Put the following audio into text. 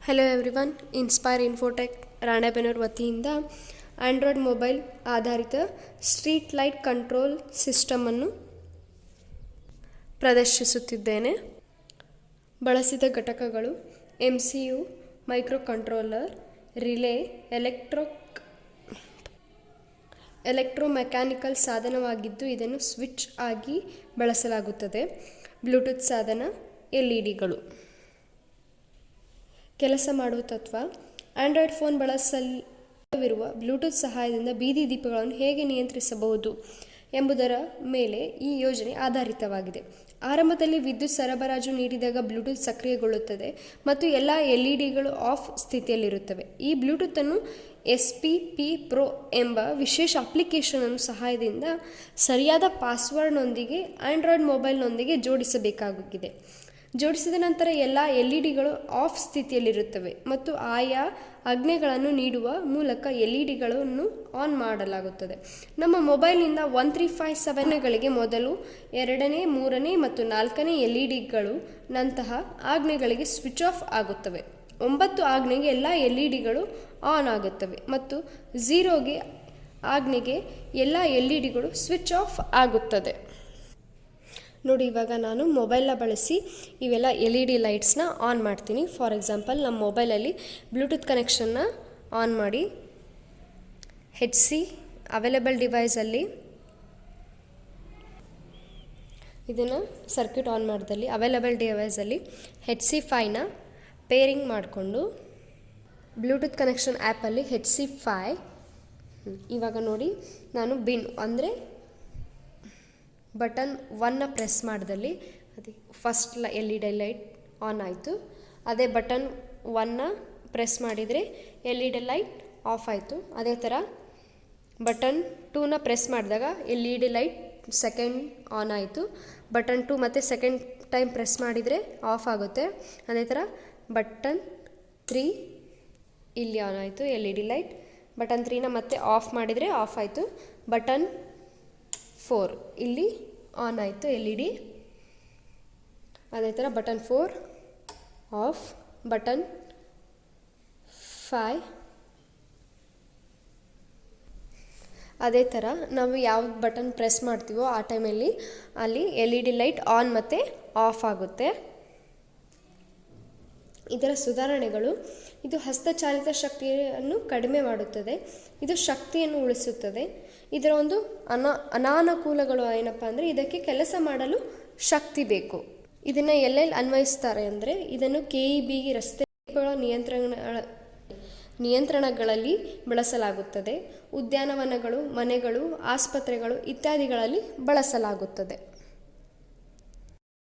Hello everyone, inspire Infotech Ranebennur ವತಿಯಿಂದ Android mobile ಆಧಾರಿತ street light control ಸಿಸ್ಟಮನ್ನು ಪ್ರದರ್ಶಿಸುತ್ತಿದ್ದೇನೆ. ಬಳಸಿದ ಘಟಕಗಳು MCU, ಮೈಕ್ರೋ ಕಂಟ್ರೋಲರ್, ರಿಲೇ, ಎಲೆಕ್ಟ್ರೋಮೆಕ್ಯಾನಿಕಲ್ ಸಾಧನವಾಗಿದ್ದು ಇದನ್ನು ಸ್ವಿಚ್ ಆಗಿ ಬಳಸಲಾಗುತ್ತದೆ. ಬ್ಲೂಟೂತ್ ಸಾಧನ, LEDಗಳು. ಕೆಲಸ ಮಾಡುವ ತತ್ವ: ಆಂಡ್ರಾಯ್ಡ್ ಫೋನ್ ಬಳಸಲಿರುವ ಬ್ಲೂಟೂತ್ ಸಹಾಯದಿಂದ ಬೀದಿ ದೀಪಗಳನ್ನು ಹೇಗೆ ನಿಯಂತ್ರಿಸಬಹುದು ಎಂಬುದರ ಮೇಲೆ ಈ ಯೋಜನೆ ಆಧಾರಿತವಾಗಿದೆ. ಆರಂಭದಲ್ಲಿ ವಿದ್ಯುತ್ ಸರಬರಾಜು ನೀಡಿದಾಗ ಬ್ಲೂಟೂತ್ ಸಕ್ರಿಯಗೊಳ್ಳುತ್ತದೆ ಮತ್ತು ಎಲ್ಲ LEDಗಳು ಆಫ್ ಸ್ಥಿತಿಯಲ್ಲಿರುತ್ತವೆ. ಈ ಬ್ಲೂಟೂತ್ ಅನ್ನು SPP Pro ಎಂಬ ವಿಶೇಷ ಅಪ್ಲಿಕೇಶನ್ ಸಹಾಯದಿಂದ ಸರಿಯಾದ ಪಾಸ್ವರ್ಡ್ನೊಂದಿಗೆ ಆಂಡ್ರಾಯ್ಡ್ ಮೊಬೈಲ್ನೊಂದಿಗೆ ಜೋಡಿಸಬೇಕಾಗಿದೆ. ಜೋಡಿಸಿದ ನಂತರ ಎಲ್ಲ LEDಗಳು ಆಫ್ ಸ್ಥಿತಿಯಲ್ಲಿರುತ್ತವೆ ಮತ್ತು ಆಯಾ ಆಜ್ಞೆಗಳನ್ನು ನೀಡುವ ಮೂಲಕ LEDಗಳನ್ನು ಆನ್ ಮಾಡಲಾಗುತ್ತದೆ. ನಮ್ಮ ಮೊಬೈಲ್ನಿಂದ 1357ಗಳಿಗೆ ಮೊದಲು 2ನೇ, 3ನೇ ಮತ್ತು 4ನೇ LEDಗಳು ನಂತಹ ಆಜ್ಞೆಗಳಿಗೆ ಸ್ವಿಚ್ ಆಫ್ ಆಗುತ್ತವೆ. 9 ಆಜ್ಞೆಗೆ ಎಲ್ಲ LEDಗಳು ಆನ್ ಆಗುತ್ತವೆ ಮತ್ತು 0ಗೆ ಆಜ್ಞೆಗೆ ಎಲ್ಲ LEDಗಳು ಸ್ವಿಚ್ ಆಫ್ ಆಗುತ್ತದೆ. ನೋಡಿ, ಇವಾಗ ನಾನು ಮೊಬೈಲ್ನ ಬಳಸಿ ಇವೆಲ್ಲ LED ಲೈಟ್ಸ್ನ ಆನ್ ಮಾಡ್ತೀನಿ. ಫಾರ್ ಎಕ್ಸಾಂಪಲ್, ನಮ್ಮ ಮೊಬೈಲಲ್ಲಿ ಬ್ಲೂಟೂತ್ ಕನೆಕ್ಷನ್ನ ಆನ್ ಮಾಡಿ HC ಅವೈಲೇಬಲ್ ಡಿವೈಸಲ್ಲಿ ಇದನ್ನು ಸರ್ಕ್ಯೂಟ್ ಆನ್ ಮಾಡಿದಲ್ಲಿ ಅವೈಲೇಬಲ್ ಡಿವೈಸಲ್ಲಿ HC5ನ ಪೇರಿಂಗ್ ಮಾಡಿಕೊಂಡು ಬ್ಲೂಟೂತ್ ಕನೆಕ್ಷನ್ ಆ್ಯಪಲ್ಲಿ HC5 ಇವಾಗ ನೋಡಿ, ನಾನು ಬಿನ್ ಅಂದರೆ ಬಟನ್ 1ನ ಪ್ರೆಸ್ ಮಾಡಿದಲ್ಲಿ ಅದೇ ಫಸ್ಟ್ LED ಲೈಟ್ ಆನ್ ಆಯಿತು. ಅದೇ ಬಟನ್ 1ನ ಪ್ರೆಸ್ ಮಾಡಿದರೆ LED ಲೈಟ್ ಆಫ್ ಆಯಿತು. ಅದೇ ಥರ ಬಟನ್ 2ನ ಪ್ರೆಸ್ ಮಾಡಿದಾಗ LED ಲೈಟ್ ಸೆಕೆಂಡ್ ಆನ್ ಆಯಿತು. ಬಟನ್ 2 ಮತ್ತು ಸೆಕೆಂಡ್ ಟೈಮ್ ಪ್ರೆಸ್ ಮಾಡಿದರೆ ಆಫ್ ಆಗುತ್ತೆ. ಅದೇ ಥರ ಬಟನ್ 3 ಇಲ್ಲಿ ಆನ್ ಆಯಿತು LED ಲೈಟ್. ಬಟನ್ 3ನ ಮತ್ತೆ ಆಫ್ ಮಾಡಿದರೆ ಆಫ್ ಆಯಿತು. ಬಟನ್ 4 ಇಲ್ಲಿ ಆನ್ ಆಯಿತು LED. ಅದೇ ಥರ ಬಟನ್ 4 ಆಫ್, ಬಟನ್ 5 ಅದೇ ಥರ ನಾವು ಯಾವ ಬಟನ್ ಪ್ರೆಸ್ ಮಾಡ್ತೀವೋ ಆ ಟೈಮಲ್ಲಿ ಅಲ್ಲಿ LED ಲೈಟ್ ಆನ್ ಮತ್ತು ಆಫ್ ಆಗುತ್ತೆ. ಇದರ ಸುಧಾರಣೆಗಳು: ಇದು ಹಸ್ತಚಾಲಿತ ಶಕ್ತಿಯನ್ನು ಕಡಿಮೆ ಮಾಡುತ್ತದೆ, ಇದು ಶಕ್ತಿಯನ್ನು ಉಳಿಸುತ್ತದೆ. ಇದರ ಒಂದು ಅನಾನುಕೂಲಗಳು ಏನಪ್ಪ ಅಂದರೆ ಇದಕ್ಕೆ ಕೆಲಸ ಮಾಡಲು ಶಕ್ತಿ ಬೇಕು. ಇದನ್ನು ಎಲ್ಲೆಲ್ಲಿ ಅನ್ವಯಿಸ್ತಾರೆ ಅಂದರೆ ಇದನ್ನು KEB ರಸ್ತೆಗಳ ನಿಯಂತ್ರಣಗಳಲ್ಲಿ ಬಳಸಲಾಗುತ್ತದೆ. ಉದ್ಯಾನವನಗಳು, ಮನೆಗಳು, ಆಸ್ಪತ್ರೆಗಳು ಇತ್ಯಾದಿಗಳಲ್ಲಿ ಬಳಸಲಾಗುತ್ತದೆ.